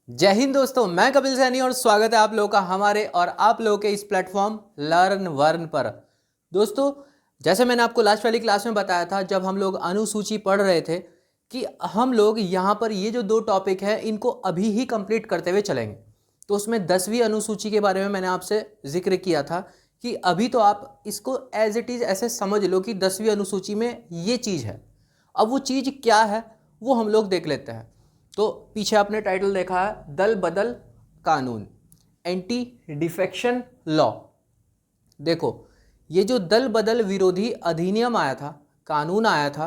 जय हिंद दोस्तों, मैं कपिल सैनी और स्वागत है आप लोगों का हमारे और आप लोगों के इस प्लेटफॉर्म लर्न वर्न पर। दोस्तों, जैसे मैंने आपको लास्ट वाली क्लास में बताया था जब हम लोग अनुसूची पढ़ रहे थे कि हम लोग यहाँ पर ये जो दो टॉपिक है इनको अभी ही कंप्लीट करते हुए चलेंगे। तो उसमें 10वीं अनुसूची के बारे में मैंने आपसे जिक्र किया था कि अभी तो आप इसको एज इट इज़ ऐसे समझ लो कि 10वीं अनुसूची में ये चीज़ है। अब वो चीज़ क्या है वो हम लोग देख लेते हैं। तो पीछे आपने टाइटल देखा है दल बदल कानून, एंटी डिफेक्शन लॉ। देखो, ये जो दल बदल विरोधी अधिनियम आया था, कानून आया था,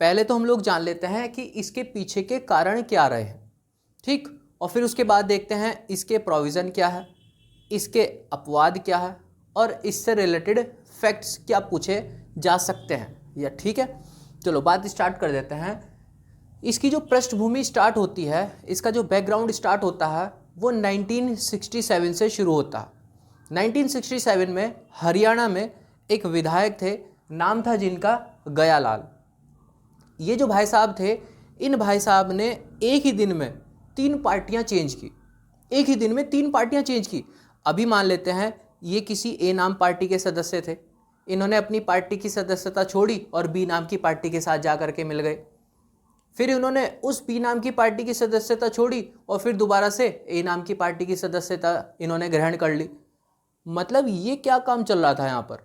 पहले तो हम लोग जान लेते हैं कि इसके पीछे के कारण क्या रहे हैं, ठीक। और फिर उसके बाद देखते हैं इसके प्रोविज़न क्या है, इसके अपवाद क्या है और इससे रिलेटेड फैक्ट्स क्या पूछे जा सकते हैं, या ठीक है। चलो बात स्टार्ट कर देते हैं। इसकी जो पृष्ठभूमि स्टार्ट होती है, इसका जो बैकग्राउंड स्टार्ट होता है वो 1967 से शुरू होता है। 1967 में हरियाणा में एक विधायक थे, नाम था जिनका गयालाल। ये जो भाई साहब थे, इन भाई साहब ने एक ही दिन में 3 पार्टियां चेंज की। एक ही दिन में 3 पार्टियां चेंज की। अभी मान लेते हैं ये किसी ए नाम पार्टी के सदस्य थे, इन्होंने अपनी पार्टी की सदस्यता छोड़ी और बी नाम की पार्टी के साथ जा करके मिल गए। फिर उन्होंने उस बी नाम की पार्टी की सदस्यता छोड़ी और फिर दोबारा से ए नाम की पार्टी की सदस्यता इन्होंने ग्रहण कर ली। मतलब ये क्या काम चल रहा था यहाँ पर?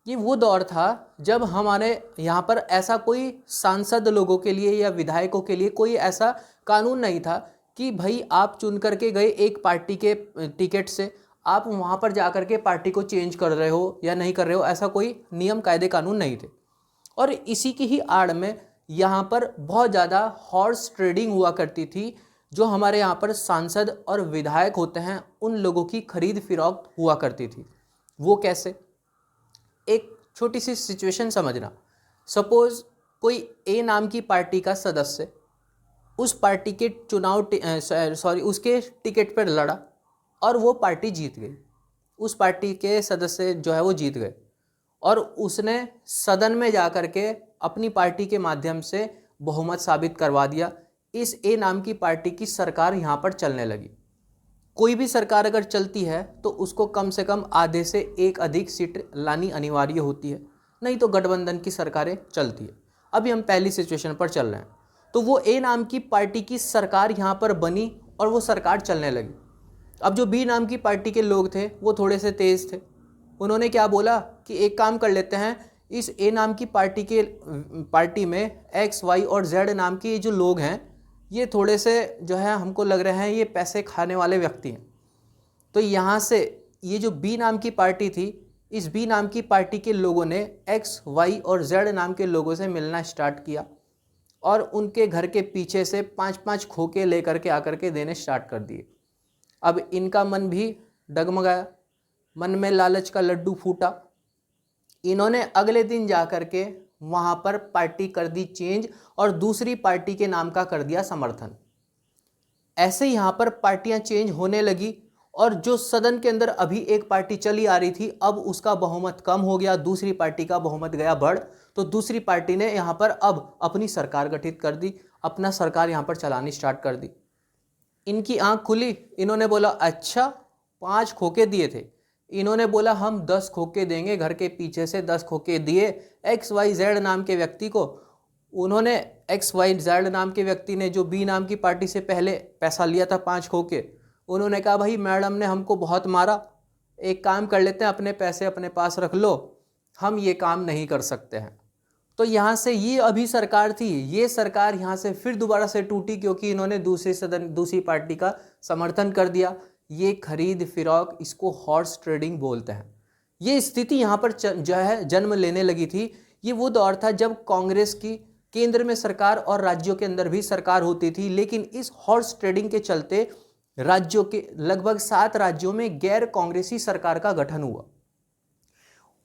ये वो दौर था जब हमारे यहाँ पर ऐसा कोई सांसद लोगों के लिए या विधायकों के लिए कोई ऐसा कानून नहीं था कि भाई आप चुन करके गए एक पार्टी के टिकट से, आप वहाँ पर जा कर के पार्टी को चेंज कर रहे हो या नहीं कर रहे हो, ऐसा कोई नियम कायदे कानून नहीं थे। और इसी की ही आड़ में यहाँ पर बहुत ज़्यादा हॉर्स ट्रेडिंग हुआ करती थी। जो हमारे यहाँ पर सांसद और विधायक होते हैं उन लोगों की खरीद फिरौख्त हुआ करती थी। वो कैसे? एक छोटी सी सिचुएशन समझना। सपोज कोई ए नाम की पार्टी का सदस्य उस पार्टी के उसके टिकट पर लड़ा और वो पार्टी जीत गई। उस पार्टी के सदस्य जो है वो जीत गए और उसने सदन में जा कर के अपनी पार्टी के माध्यम से बहुमत साबित करवा दिया। इस ए नाम की पार्टी की सरकार यहाँ पर चलने लगी। कोई भी सरकार अगर चलती है तो उसको कम से कम आधे से एक अधिक सीट लानी अनिवार्य होती है, नहीं तो गठबंधन की सरकारें चलती है। अभी हम पहली सिचुएशन पर चल रहे हैं। तो वो ए नाम की पार्टी की सरकार यहाँ पर बनी और वो सरकार चलने लगी। अब जो बी नाम की पार्टी के लोग थे वो थोड़े से तेज़ थे। उन्होंने क्या बोला कि एक काम कर लेते हैं, इस ए नाम की पार्टी में एक्स वाई और जेड नाम के जो लोग हैं ये थोड़े से जो है हमको लग रहे हैं ये पैसे खाने वाले व्यक्ति हैं। तो यहाँ से ये जो बी नाम की पार्टी थी, इस बी नाम की पार्टी के लोगों ने एक्स वाई और जेड नाम के लोगों से मिलना स्टार्ट किया और उनके घर के पीछे से 5-5 खोखे लेकर के आकर के देने स्टार्ट कर दिए। अब इनका मन भी डगमगाया, मन में लालच का लड्डू फूटा। इन्होंने अगले दिन जा कर के वहाँ पर पार्टी कर दी चेंज और दूसरी पार्टी के नाम का कर दिया समर्थन। ऐसे यहाँ पर पार्टियां चेंज होने लगी और जो सदन के अंदर अभी एक पार्टी चली आ रही थी अब उसका बहुमत कम हो गया, दूसरी पार्टी का बहुमत गया बढ़। तो दूसरी पार्टी ने यहाँ पर अब अपनी सरकार गठित कर दी, अपना सरकार यहाँ पर चलानी स्टार्ट कर दी। इनकी आंख खुली, इन्होंने बोला अच्छा 5 खोखे दिए थे, इन्होंने बोला हम 10 खोखे देंगे। घर के पीछे से 10 खोखे दिए एक्स वाई जेड नाम के व्यक्ति को। उन्होंने एक्स वाई जेड नाम के व्यक्ति ने जो बी नाम की पार्टी से पहले पैसा लिया था 5 खोखे, उन्होंने कहा भाई मैडम ने हमको बहुत मारा, एक काम कर लेते हैं अपने पैसे अपने पास रख लो, हम ये काम नहीं कर सकते हैं। तो यहाँ से ये अभी सरकार थी, ये सरकार यहाँ से फिर दोबारा से टूटी क्योंकि इन्होंने दूसरी पार्टी का समर्थन कर दिया। ये खरीद फिरौक, इसको हॉर्स ट्रेडिंग बोलते हैं। ये स्थिति यहाँ पर जो है जन्म लेने लगी थी। ये वो दौर था जब कांग्रेस की केंद्र में सरकार और राज्यों के अंदर भी सरकार होती थी, लेकिन इस हॉर्स ट्रेडिंग के चलते राज्यों के लगभग 7 राज्यों में गैर कांग्रेसी सरकार का गठन हुआ।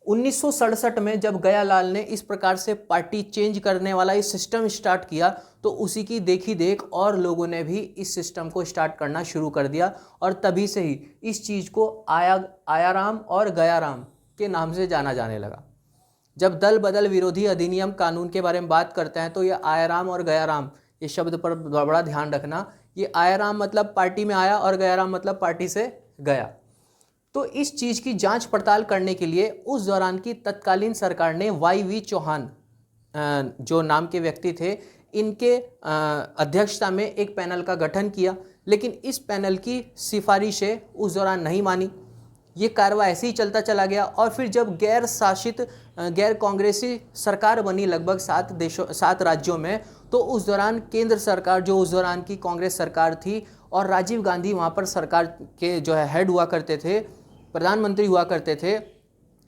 1967 में जब गयालाल ने इस प्रकार से पार्टी चेंज करने वाला इस सिस्टम स्टार्ट किया तो उसी की देखी देख और लोगों ने भी इस सिस्टम को स्टार्ट करना शुरू कर दिया और तभी से ही इस चीज़ को आयाराम और गयाराम के नाम से जाना जाने लगा। जब दल बदल विरोधी अधिनियम कानून के बारे में बात करते हैं तो ये आयाराम और गयाराम ये शब्द पर बड़ा ध्यान रखना। ये आया राम मतलब पार्टी में आया और गया राम मतलब पार्टी से गया। तो इस चीज़ की जांच पड़ताल करने के लिए उस दौरान की तत्कालीन सरकार ने YV चौहान जो नाम के व्यक्ति थे, इनके अध्यक्षता में एक पैनल का गठन किया, लेकिन इस पैनल की सिफारिशें उस दौरान नहीं मानी। ये कार्रवाई ऐसे ही चलता चला गया और फिर जब गैर शासित गैर कांग्रेसी सरकार बनी लगभग 7 राज्यों में, तो उस दौरान केंद्र सरकार, जो उस दौरान की कांग्रेस सरकार थी और राजीव गांधी वहाँ पर सरकार के जो है हेड हुआ करते थे, प्रधानमंत्री हुआ करते थे,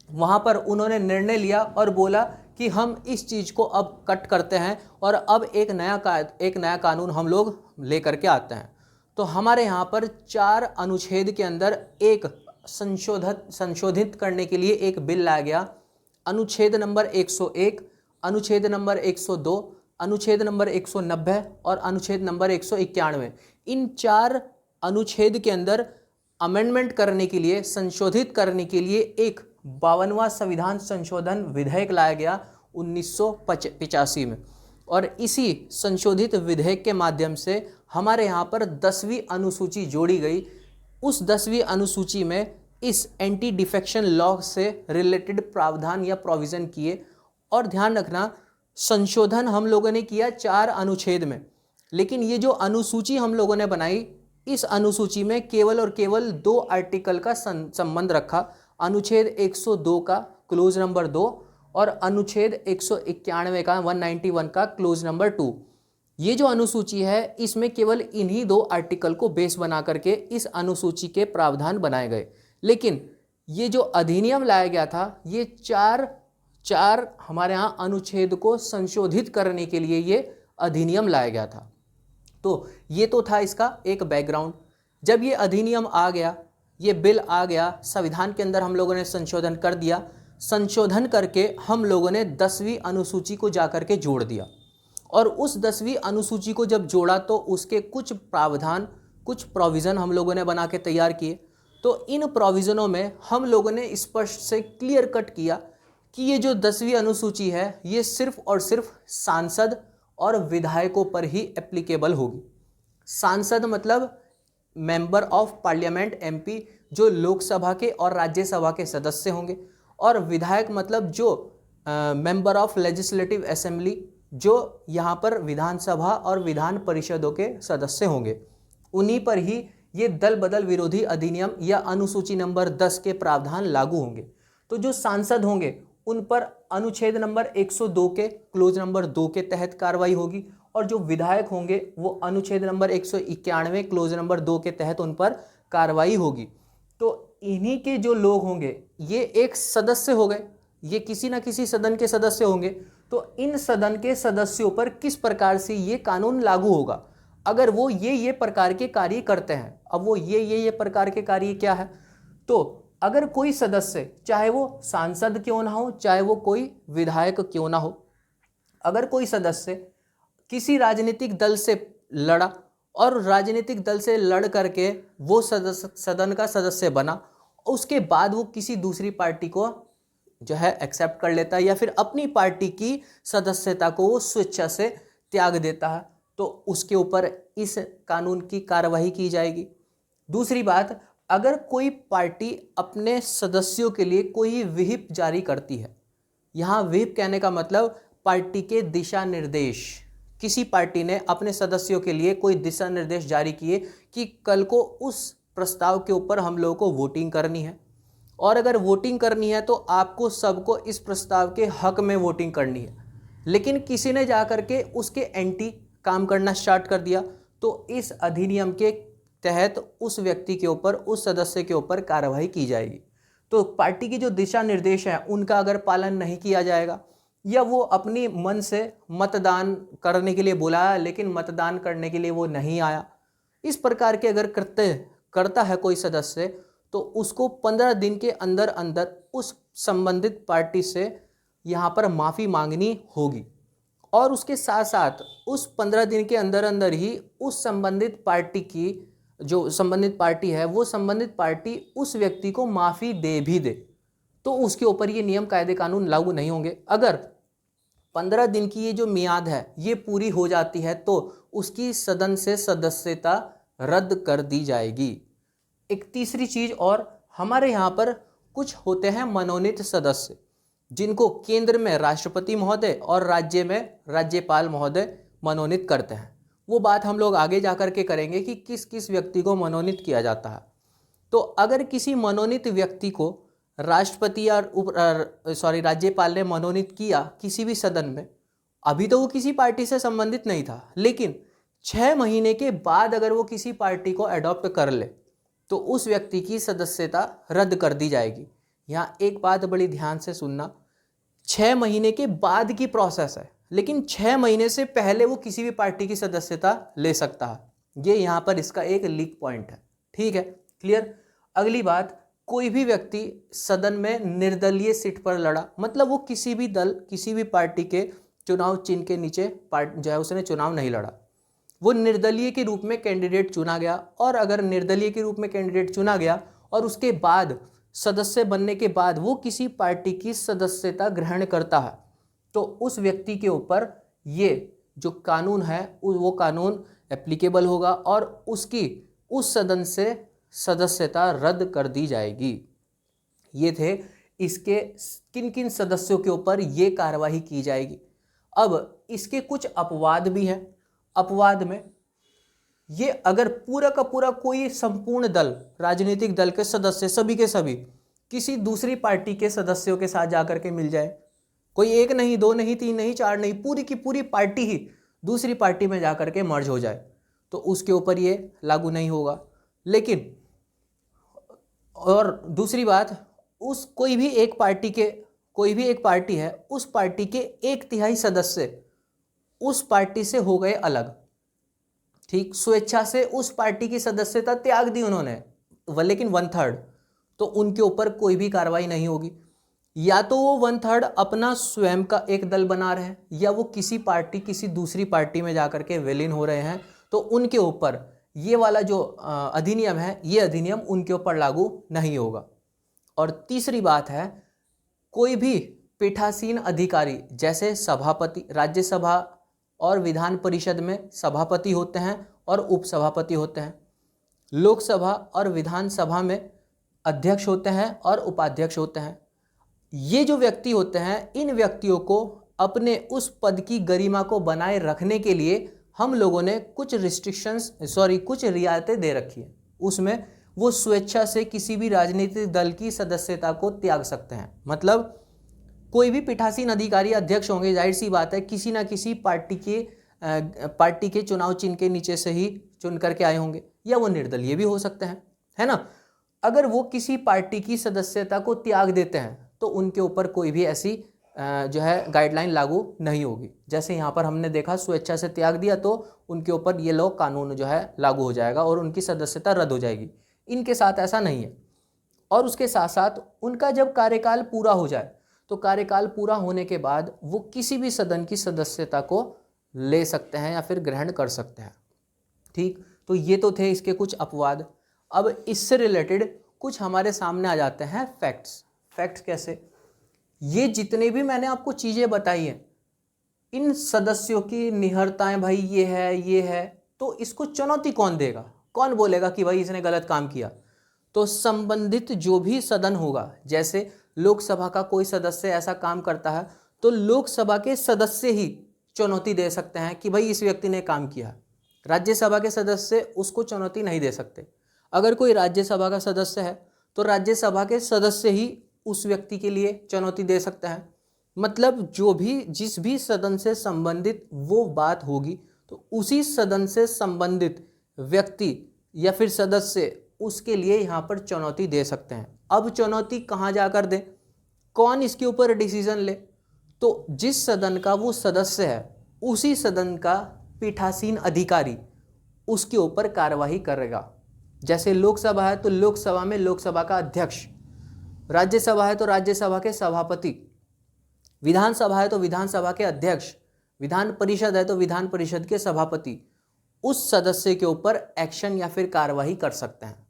वहाँ पर उन्होंने निर्णय लिया और बोला कि हम इस चीज़ को अब कट करते हैं और अब एक नया कानून हम लोग लेकर के आते हैं। तो हमारे यहाँ पर 4 अनुच्छेद के अंदर एक संशोधित करने के लिए एक बिल लाया गया। अनुच्छेद नंबर 101, अनुच्छेद नंबर 102, अनुच्छेद नंबर 190 और अनुच्छेद नंबर 191। इन 4 अनुच्छेद के अंदर अमेंडमेंट करने के लिए, संशोधित करने के लिए एक 52वां संविधान संशोधन विधेयक लाया गया 1985 में, और इसी संशोधित विधेयक के माध्यम से हमारे यहाँ पर 10वीं अनुसूची जोड़ी गई। उस 10वीं अनुसूची में इस एंटी डिफेक्शन लॉ से रिलेटेड प्रावधान या प्रोविज़न किए। और ध्यान रखना, संशोधन हम लोगों ने किया 4 अनुच्छेद में, लेकिन ये जो अनुसूची हम लोगों ने बनाई, इस अनुसूची में केवल और केवल 2 आर्टिकल का संबंध रखा। अनुच्छेद 102 का क्लोज नंबर 2 और अनुच्छेद 191 का 191 का क्लोज नंबर 2। ये जो अनुसूची है, इसमें केवल इन्हीं 2 आर्टिकल को बेस बना करके इस अनुसूची के प्रावधान बनाए गए। लेकिन ये जो अधिनियम लाया गया था, ये चार हमारे यहाँ अनुच्छेद को संशोधित करने के लिए ये अधिनियम लाया गया था। तो ये तो था इसका एक बैकग्राउंड। जब ये अधिनियम आ गया, ये बिल आ गया, संविधान के अंदर हम लोगों ने संशोधन कर दिया। संशोधन करके हम लोगों ने 10वीं अनुसूची को जाकर के जोड़ दिया, और उस 10वीं अनुसूची को जब जोड़ा तो उसके कुछ प्रावधान, कुछ प्रोविज़न हम लोगों ने बना के तैयार किए। तो इन प्रोविज़नों में हम लोगों ने स्पष्ट से क्लियर कट किया कि ये जो 10वीं अनुसूची है, ये सिर्फ और सिर्फ सांसद और विधायकों पर ही एप्लीकेबल होगी। सांसद मतलब मेंबर ऑफ पार्लियामेंट MP, जो लोकसभा के और राज्यसभा के सदस्य होंगे, और विधायक मतलब जो मेंबर ऑफ लेजिस्लेटिव असेंबली, जो यहाँ पर विधानसभा और विधान परिषदों के सदस्य होंगे। उन्हीं पर ही ये दल बदल विरोधी अधिनियम या अनुसूची नंबर 10 के प्रावधान लागू होंगे। तो जो सांसद होंगे उन पर अनुच्छेद नंबर 102 के क्लोज नंबर 2 के तहत कार्रवाई होगी, और जो विधायक होंगे वो अनुच्छेद नंबर 191 क्लोज नंबर 2 के तहत उन पर कार्रवाई होगी। तो इन्हीं के जो लोग होंगे, ये एक सदस्य हो गए, ये किसी ना किसी सदन के सदस्य होंगे। तो इन सदन के सदस्यों पर किस प्रकार से ये कानून लागू होगा, अगर वो ये प्रकार के कार्य करते हैं। अब वो ये प्रकार के कार्य क्या है, तो अगर कोई सदस्य, चाहे वो सांसद क्यों ना हो, चाहे वो कोई विधायक क्यों ना हो, अगर कोई सदस्य किसी राजनीतिक दल से लड़ा और राजनीतिक दल से लड़ करके वो सदन का सदस्य बना, उसके बाद वो किसी दूसरी पार्टी को जो है एक्सेप्ट कर लेता है या फिर अपनी पार्टी की सदस्यता को वो स्वेच्छा से त्याग देता है, तो उसके ऊपर इस कानून की कार्रवाई की जाएगी। दूसरी बात, अगर कोई पार्टी अपने सदस्यों के लिए कोई विहिप जारी करती है, यहाँ विहिप कहने का मतलब पार्टी के दिशा निर्देश, किसी पार्टी ने अपने सदस्यों के लिए कोई दिशा निर्देश जारी किए कि कल को उस प्रस्ताव के ऊपर हम लोगों को वोटिंग करनी है, और अगर वोटिंग करनी है तो आपको सबको इस प्रस्ताव के हक में वोटिंग करनी है, लेकिन किसी ने जाकर के उसके एंटी काम करना स्टार्ट कर दिया, तो इस अधिनियम के तहत उस व्यक्ति के ऊपर, उस सदस्य के ऊपर कार्रवाई की जाएगी। तो पार्टी की जो दिशा निर्देश हैं उनका अगर पालन नहीं किया जाएगा, या वो अपनी मन से मतदान करने के लिए बुलाया लेकिन मतदान करने के लिए वो नहीं आया, इस प्रकार के अगर करता है कोई सदस्य, तो उसको 15 दिन के अंदर अंदर उस संबंधित पार्टी से यहाँ पर माफ़ी मांगनी होगी, और उसके साथ साथ उस 15 दिन के अंदर अंदर ही उस संबंधित पार्टी की, जो संबंधित पार्टी है, वो संबंधित पार्टी उस व्यक्ति को माफ़ी दे भी दे, तो उसके ऊपर ये नियम कायदे कानून लागू नहीं होंगे। अगर 15 दिन की ये जो मियाद है ये पूरी हो जाती है तो उसकी सदन से सदस्यता रद्द कर दी जाएगी। एक तीसरी चीज और, हमारे यहाँ पर कुछ होते हैं मनोनीत सदस्य जिनको केंद्र में राष्ट्रपति महोदय और राज्य में राज्यपाल महोदय मनोनीत करते हैं। वो बात हम लोग आगे जाकर के करेंगे कि किस किस व्यक्ति को मनोनीत किया जाता है। तो अगर किसी मनोनीत व्यक्ति को राष्ट्रपति और राज्यपाल ने मनोनीत किया किसी भी सदन में, अभी तो वो किसी पार्टी से संबंधित नहीं था, लेकिन 6 महीने के बाद अगर वो किसी पार्टी को अडॉप्ट कर ले तो उस व्यक्ति की सदस्यता रद्द कर दी जाएगी। यहाँ एक बात बड़ी ध्यान से सुनना, 6 महीने के बाद की प्रोसेस है, लेकिन 6 महीने से पहले वो किसी भी पार्टी की सदस्यता ले सकता है। ये यहाँ पर इसका एक लीक पॉइंट है। ठीक है, क्लियर। अगली बात, कोई भी व्यक्ति सदन में निर्दलीय सीट पर लड़ा, मतलब वो किसी भी दल किसी भी पार्टी के चुनाव चिन्ह के नीचे जो है उसने चुनाव नहीं लड़ा, वो निर्दलीय के रूप में कैंडिडेट चुना गया। और अगर निर्दलीय के रूप में कैंडिडेट चुना गया और उसके बाद सदस्य बनने के बाद वो किसी पार्टी की सदस्यता ग्रहण करता है तो उस व्यक्ति के ऊपर ये जो कानून है वो कानून एप्लीकेबल होगा और उसकी उस सदन से सदस्यता रद्द कर दी जाएगी। ये थे इसके किन किन सदस्यों के ऊपर ये कार्यवाही की जाएगी। अब इसके कुछ अपवाद भी हैं। अपवाद में ये अगर पूरा का पूरा कोई संपूर्ण दल, राजनीतिक दल के सदस्य सभी के सभी किसी दूसरी पार्टी के सदस्यों के साथ जाकर के मिल जाए, कोई एक नहीं, दो नहीं, तीन नहीं, चार नहीं, पूरी की पूरी पार्टी ही दूसरी पार्टी में जाकर के मर्ज हो जाए तो उसके ऊपर ये लागू नहीं होगा। लेकिन और दूसरी बात, उस कोई भी एक पार्टी है, उस पार्टी के 1/3 सदस्य उस पार्टी से हो गए अलग, ठीक, स्वेच्छा से उस पार्टी की सदस्यता त्याग दी उन्होंने, लेकिन 1/3, तो उनके ऊपर कोई भी कार्रवाई नहीं होगी। या तो वो 1/3 अपना स्वयं का एक दल बना रहे हैं या वो किसी दूसरी पार्टी में जाकर के विलीन हो रहे हैं, तो उनके ऊपर ये वाला जो अधिनियम है, ये अधिनियम उनके ऊपर लागू नहीं होगा। और तीसरी बात है, कोई भी पीठासीन अधिकारी जैसे सभापति, राज्यसभा और विधान परिषद में सभापति होते हैं और उपसभापति होते हैं, लोकसभा और विधानसभा में अध्यक्ष होते हैं और उपाध्यक्ष होते हैं। ये जो व्यक्ति होते हैं, इन व्यक्तियों को अपने उस पद की गरिमा को बनाए रखने के लिए हम लोगों ने कुछ कुछ रियायतें दे रखी है। उसमें वो स्वेच्छा से किसी भी राजनीतिक दल की सदस्यता को त्याग सकते हैं। मतलब कोई भी पीठासीन अधिकारी अध्यक्ष होंगे, जाहिर सी बात है किसी ना किसी पार्टी के चुनाव चिन्ह के नीचे से ही चुन करके आए होंगे, या वो निर्दलीय भी हो सकते हैं, है ना। अगर वो किसी पार्टी की सदस्यता को त्याग देते हैं तो उनके ऊपर कोई भी ऐसी जो है गाइडलाइन लागू नहीं होगी। जैसे यहाँ पर हमने देखा, स्वेच्छा से त्याग दिया तो उनके ऊपर ये लॉ कानून जो है लागू हो जाएगा और उनकी सदस्यता रद्द हो जाएगी। इनके साथ ऐसा नहीं है। और उसके साथ साथ उनका जब कार्यकाल पूरा हो जाए तो कार्यकाल पूरा होने के बाद वो किसी भी सदन की सदस्यता को ले सकते हैं या फिर ग्रहण कर सकते हैं। ठीक, तो ये तो थे इसके कुछ अपवाद। अब इससे रिलेटेड कुछ हमारे सामने आ जाते हैं फैक्ट्स। फैक्ट्स कैसे? ये जितने भी मैंने आपको चीज़ें बताई हैं, इन सदस्यों की निहरताएं भाई ये है, तो इसको चुनौती कौन देगा? कौन बोलेगा कि भाई इसने गलत काम किया? तो संबंधित जो भी सदन होगा, जैसे लोकसभा का कोई सदस्य ऐसा काम करता है तो लोकसभा के सदस्य ही चुनौती दे सकते हैं कि भाई इस व्यक्ति ने काम किया। राज्यसभा के सदस्य उसको चुनौती नहीं दे सकते। अगर कोई राज्यसभा का सदस्य है तो राज्यसभा के सदस्य ही उस व्यक्ति के लिए चुनौती दे सकता है। मतलब जिस भी सदन से संबंधित वो बात होगी तो उसी सदन से संबंधित व्यक्ति या फिर सदस्य उसके लिए यहाँ पर चुनौती दे सकते हैं। अब चुनौती कहाँ जाकर दे, कौन इसके ऊपर डिसीजन ले? तो जिस सदन का वो सदस्य है उसी सदन का पीठासीन अधिकारी उसके ऊपर कार्यवाही करेगा। जैसे लोकसभा है तो लोकसभा में लोकसभा का अध्यक्ष, राज्यसभा है तो राज्यसभा के सभापति, विधानसभा है तो विधानसभा के अध्यक्ष, विधान परिषद है तो विधान परिषद के सभापति उस सदस्य के ऊपर एक्शन या फिर कार्यवाही कर सकते हैं।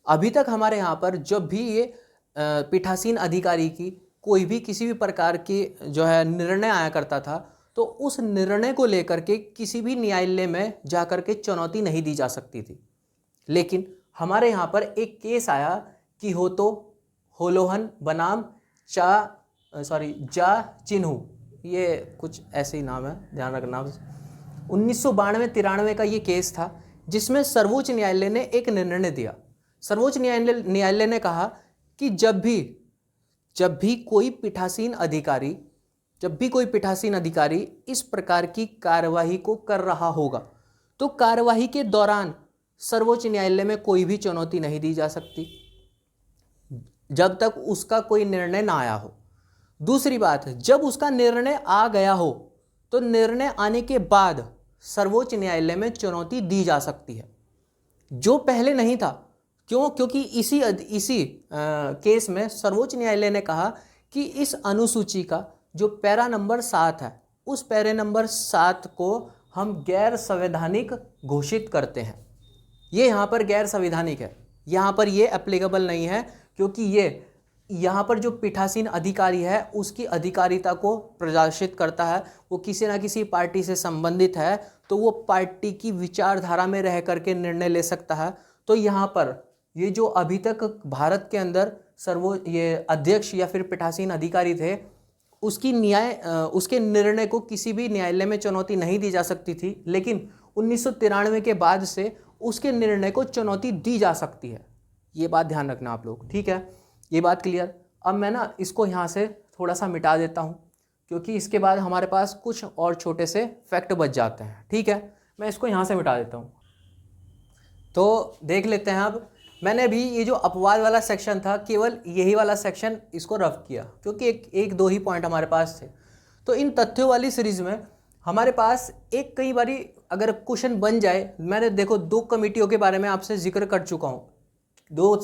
अभी तक हमारे यहाँ पर जब भी ये पीठासीन अधिकारी की कोई भी किसी भी प्रकार की जो है निर्णय आया करता था तो उस निर्णय को लेकर के किसी भी न्यायालय में जाकर के चुनौती नहीं दी जा सकती थी। लेकिन हमारे यहाँ पर एक केस आया कि होलोहन बनाम जा चिन्हू, ये कुछ ऐसे ही नाम है, ध्यान रखना। 1992-93 का ये केस था जिसमें सर्वोच्च न्यायालय ने एक निर्णय दिया। सर्वोच्च न्यायालय ने कहा कि जब भी कोई पीठासीन अधिकारी इस प्रकार की कार्यवाही को कर रहा होगा तो कार्यवाही के दौरान सर्वोच्च न्यायालय में कोई भी चुनौती नहीं दी जा सकती जब तक उसका कोई निर्णय ना आया हो। दूसरी बात, जब उसका निर्णय आ गया हो तो निर्णय आने के बाद सर्वोच्च न्यायालय में चुनौती दी जा सकती है, जो पहले नहीं था। क्योंकि इसी केस में सर्वोच्च न्यायालय ने कहा कि इस अनुसूची का जो पैरा नंबर 7 है, उस पैरे नंबर 7 को हम गैर संवैधानिक घोषित करते हैं। ये यहाँ पर गैर संवैधानिक है, यहाँ पर ये एप्लीकेबल नहीं है, क्योंकि ये यहाँ पर जो पीठासीन अधिकारी है उसकी अधिकारिता को प्रदर्शित करता है। वो किसी ना किसी पार्टी से संबंधित है तो वो पार्टी की विचारधारा में रह करके निर्णय ले सकता है। तो यहाँ पर ये जो अभी तक भारत के अंदर ये अध्यक्ष या फिर पीठासीन अधिकारी थे, उसके निर्णय को किसी भी न्यायालय में चुनौती नहीं दी जा सकती थी, लेकिन 1993 के बाद से उसके निर्णय को चुनौती दी जा सकती है। ये बात ध्यान रखना आप लोग, ठीक है? ये बात क्लियर। अब मैं ना इसको यहाँ से थोड़ा सा मिटा देता हूँ, क्योंकि इसके बाद हमारे पास कुछ और छोटे से फैक्ट बच जाते हैं, ठीक है? मैं इसको यहाँ से मिटा देता हूँ। तो देख लेते हैं। अब मैंने अभी ये जो अपवाद वाला सेक्शन था, केवल यही वाला सेक्शन इसको रफ किया, क्योंकि एक दो ही पॉइंट हमारे पास थे। तो इन तथ्यों वाली सीरीज में हमारे पास कई बारी अगर क्वेश्चन बन जाए, मैंने देखो 2 कमेटियों के बारे में आपसे जिक्र कर चुका हूँ। 2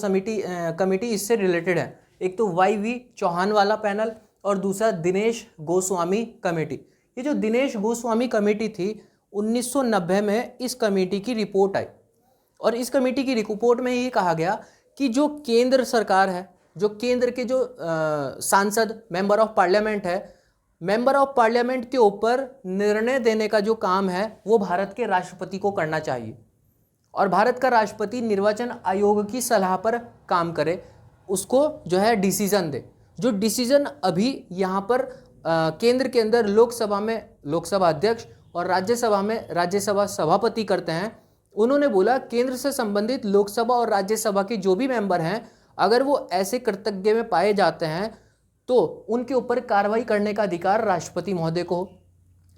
कमेटी इससे रिलेटेड है। एक तो YV चौहान वाला पैनल और दूसरा दिनेश गोस्वामी कमेटी। ये जो दिनेश गोस्वामी कमेटी थी, 1990 में इस कमेटी की रिपोर्ट आई और इस कमेटी की रिपोर्ट में ये कहा गया कि जो केंद्र सरकार है, जो केंद्र के जो सांसद मेंबर ऑफ पार्लियामेंट है, मेंबर ऑफ पार्लियामेंट के ऊपर निर्णय देने का जो काम है वो भारत के राष्ट्रपति को करना चाहिए और भारत का राष्ट्रपति निर्वाचन आयोग की सलाह पर काम करे, उसको जो है डिसीजन दे। जो डिसीजन अभी यहाँ पर केंद्र के अंदर लोकसभा में लोकसभा अध्यक्ष और राज्यसभा में राज्यसभा सभापति करते हैं, उन्होंने बोला केंद्र से संबंधित लोकसभा और राज्यसभा के जो भी मेंबर हैं, अगर वो ऐसे कृतज्ञ में पाए जाते हैं तो उनके ऊपर कार्रवाई करने का अधिकार राष्ट्रपति महोदय को हो।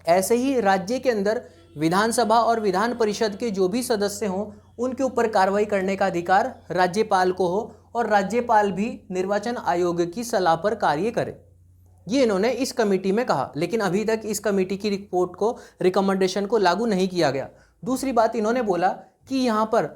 ऐसे ही राज्य के अंदर विधानसभा और विधान परिषद के जो भी सदस्य हों, उनके ऊपर कार्रवाई करने का अधिकार राज्यपाल को हो और राज्यपाल भी निर्वाचन आयोग की सलाह पर कार्य करे। ये इन्होंने इस कमेटी में कहा, लेकिन अभी तक इस कमेटी की रिपोर्ट को, रिकमेंडेशन को लागू नहीं किया गया। दूसरी बात, इन्होंने बोला कि यहाँ पर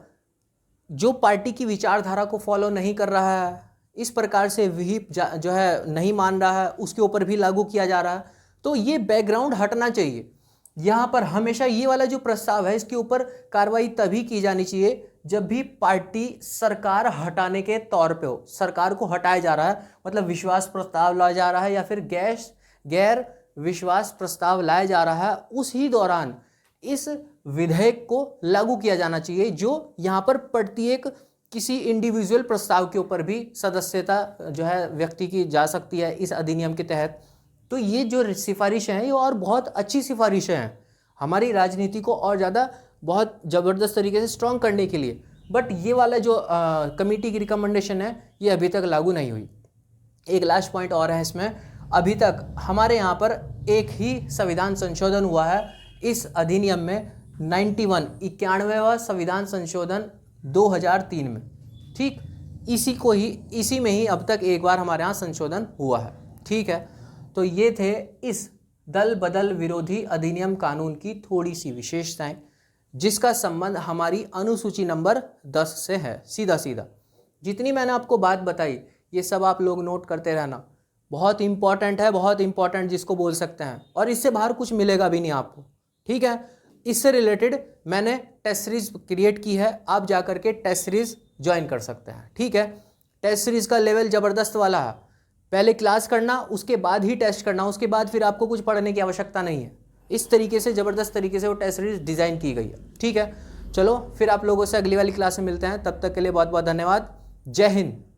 जो पार्टी की विचारधारा को फॉलो नहीं कर रहा है, इस प्रकार से व्हीप जो है नहीं मान रहा है, उसके ऊपर भी लागू किया जा रहा है। तो ये बैकग्राउंड हटना चाहिए। यहाँ पर हमेशा ये वाला जो प्रस्ताव है, इसके ऊपर कार्रवाई तभी की जानी चाहिए जब भी पार्टी सरकार हटाने के तौर पे हो। सरकार को हटाया जा रहा है, मतलब विश्वास प्रस्ताव लाया जा रहा है या फिर गैर विश्वास प्रस्ताव लाया जा रहा है, उसी दौरान इस विधेयक को लागू किया जाना चाहिए, जो यहाँ पर प्रत्येक किसी इंडिविजुअल प्रस्ताव के ऊपर भी सदस्यता जो है व्यक्ति की जा सकती है इस अधिनियम के तहत। तो ये जो सिफारिशें हैं, ये और बहुत अच्छी सिफारिशें हैं हमारी राजनीति को और ज़्यादा बहुत ज़बरदस्त तरीके से स्ट्रॉन्ग करने के लिए। बट ये वाला जो कमेटी की रिकमेंडेशन है, ये अभी तक लागू नहीं हुई। एक लास्ट पॉइंट और है इसमें, अभी तक हमारे यहाँ पर एक ही संविधान संशोधन हुआ है इस अधिनियम में, 91वां संविधान संशोधन 2003 में, ठीक इसी में ही अब तक एक बार हमारे यहाँ संशोधन हुआ है, ठीक है। तो ये थे इस दल बदल विरोधी अधिनियम कानून की थोड़ी सी विशेषताएं, जिसका संबंध हमारी अनुसूची नंबर 10 से है। सीधा जितनी मैंने आपको बात बताई, ये सब आप लोग नोट करते रहना, बहुत इंपॉर्टेंट है, बहुत इंपॉर्टेंट जिसको बोल सकते हैं, और इससे बाहर कुछ मिलेगा भी नहीं आपको, ठीक है। इससे रिलेटेड मैंने टेस्ट सीरीज क्रिएट की है, आप जाकर के टेस्ट सीरीज ज्वाइन कर सकते हैं, ठीक है। टेस्ट सीरीज का लेवल ज़बरदस्त वाला है, पहले क्लास करना, उसके बाद ही टेस्ट करना, उसके बाद फिर आपको कुछ पढ़ने की आवश्यकता नहीं है। इस तरीके से ज़बरदस्त तरीके से वो टेस्ट सीरीज डिज़ाइन की गई है। ठीक है, चलो फिर आप लोगों से अगली वाली क्लास में मिलते हैं। तब तक के लिए बहुत बहुत धन्यवाद। जय हिंद।